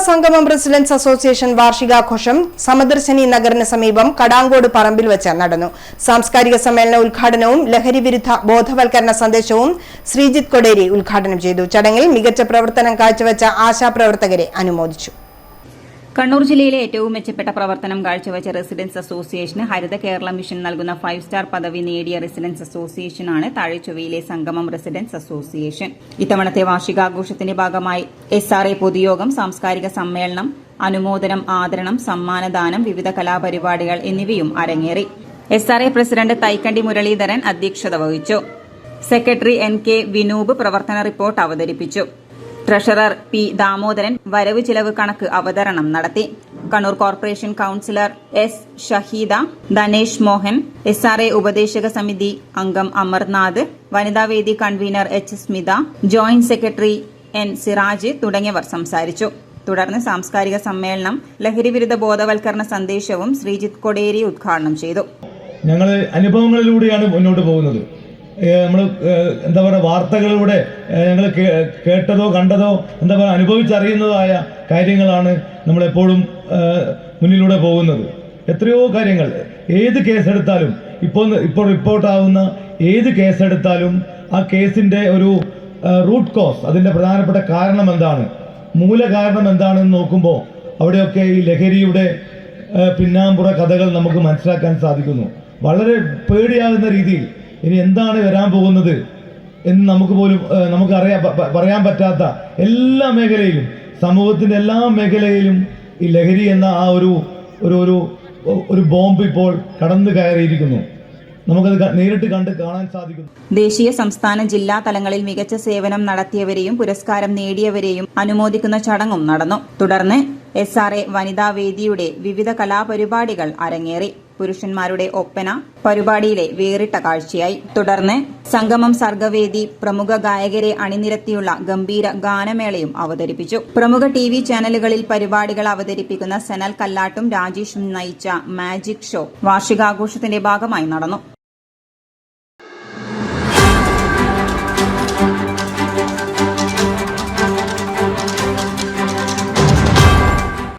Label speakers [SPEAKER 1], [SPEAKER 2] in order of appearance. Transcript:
[SPEAKER 1] സംഗമം residence association വാർഷികാഘോഷം Samadarshini നഗറിന് സമീപം കടാങ്കോട് പറമ്പിൽ വെച്ച് നടന്നു. സാംസ്കാരിക സമ്മേളന ഉദ്ഘാടനവും ലഹരി വിരുദ്ധ ബോധവൽക്കരണ സന്ദേശവും ശ്രീജിത്ത് കൊടേരി ഉദ്ഘാടനം ചെയ്തു. ചടങ്ങിൽ മികച്ച പ്രവർത്തനം കാഴ്ചവെച്ച ആശാപ്രവർത്തകരെ അനുമോദിച്ചു.
[SPEAKER 2] കണ്ണൂർ ജില്ലയിലെ ഏറ്റവും മെച്ചപ്പെട്ട പ്രവർത്തനം കാഴ്ചവെച്ച റെസിഡൻസ് അസോസിയേഷന് ഹരിത കേരള മിഷൻ നൽകുന്ന 5 സ്റ്റാർ പദവി നേടിയ റെസിഡൻസ് അസോസിയേഷനാണ് താഴെച്ചൊവ്വയിലെ സംഗമം റെസിഡൻസ് അസോസിയേഷൻ. ഇത്തവണത്തെ വാർഷികാഘോഷത്തിന്റെ ഭാഗമായി SRA പൊതുയോഗം, സാംസ്കാരിക സമ്മേളനം, അനുമോദനം, ആദരണം, സമ്മാനദാനം, വിവിധ കലാപരിപാടികൾ എന്നിവയും അരങ്ങേറി. SRA പ്രസിഡന്റ് തൈക്കണ്ടി മുരളീധരൻ അധ്യക്ഷത വഹിച്ചു. സെക്രട്ടറി NK വിനൂപ് പ്രവർത്തന റിപ്പോർട്ട് അവതരിപ്പിച്ചു. ട്രഷറർ P ദാമോദരൻ വരവ് ചിലവ് കണക്ക് അവതരണം നടത്തി. Kannur corporation councillor S Shaheeda, Dhanesh Mohan, SRA ഉപദേശക സമിതി അംഗം അമർനാഥ്, വനിതാവേദി convenor H Smitha, joint secretary N Siraj തുടങ്ങിയവർ സംസാരിച്ചു. തുടർന്ന് സാംസ്കാരിക സമ്മേളനം, ലഹരി വിരുദ്ധ ബോധവൽക്കരണ സന്ദേശവും ശ്രീജിത്ത് കൊടേരി ഉദ്ഘാടനം ചെയ്തു.
[SPEAKER 3] ഞങ്ങൾ അനുഭവങ്ങളിലൂടെയാണ് മുന്നോട്ട് പോകുന്നത്. നമ്മൾ എന്താ പറയുക, വാർത്തകളിലൂടെ ഞങ്ങൾ കേട്ടതോ കണ്ടതോ എന്താ പറയുക അനുഭവിച്ചറിയുന്നതായ കാര്യങ്ങളാണ് നമ്മളെപ്പോഴും മുന്നിലൂടെ പോകുന്നത്. എത്രയോ കാര്യങ്ങൾ, ഏത് കേസെടുത്താലും ഇപ്പോൾ റിപ്പോർട്ടാവുന്ന ഏത് കേസെടുത്താലും ആ കേസിൻ്റെ ഒരു റൂട്ട് കോസ്, അതിൻ്റെ പ്രധാനപ്പെട്ട കാരണം എന്താണ്, മൂലകാരണം എന്താണെന്ന് നോക്കുമ്പോൾ അവിടെയൊക്കെ ഈ ലഹരിയുടെ പിന്നാമ്പുറ കഥകൾ നമുക്ക് മനസ്സിലാക്കാൻ സാധിക്കുന്നു. വളരെ പേടിയാകുന്ന രീതിയിൽ ഇനി എന്താണ് വരാൻ പോകുന്നത് എന്ന് നമുക്ക് പറയാൻ പറ്റാത്ത എല്ലാ മേഖലയിലും, സമൂഹത്തിൻ്റെ എല്ലാ മേഖലയിലും ഈ ലഹരി എന്ന ആ ഒരു ബോംബ് ഇപ്പോൾ കടന്നു കയറിയിരിക്കുന്നു. നമുക്കത് നേരിട്ട് കാണാൻ സാധിക്കുന്നു.
[SPEAKER 2] ദേശീയ, സംസ്ഥാന, ജില്ലാ തലങ്ങളിൽ മികച്ച സേവനം നടത്തിയവരെയും പുരസ്കാരം നേടിയവരെയും അനുമോദിക്കുന്ന ചടങ്ങും നടന്നു. തുടർന്ന് SRA വനിതാവേദിയുടെ വിവിധ കലാപരിപാടികൾ അരങ്ങേറി. പുരുഷന്മാരുടെ ഒപ്പന പരിപാടിയിലെ വേറിട്ട കാഴ്ചയായി. തുടർന്ന് സംഗമം സർഗവേദി പ്രമുഖ ഗായകരെ അണിനിരത്തിയുള്ള ഗംഭീര ഗാനമേളയും അവതരിപ്പിച്ചു. പ്രമുഖ TV ചാനലുകളിൽ പരിപാടികൾ അവതരിപ്പിക്കുന്ന സനൽ കല്ലാട്ടും രാജേഷും നയിച്ച മാജിക് ഷോ വാർഷികാഘോഷത്തിന്റെ ഭാഗമായി നടന്നു.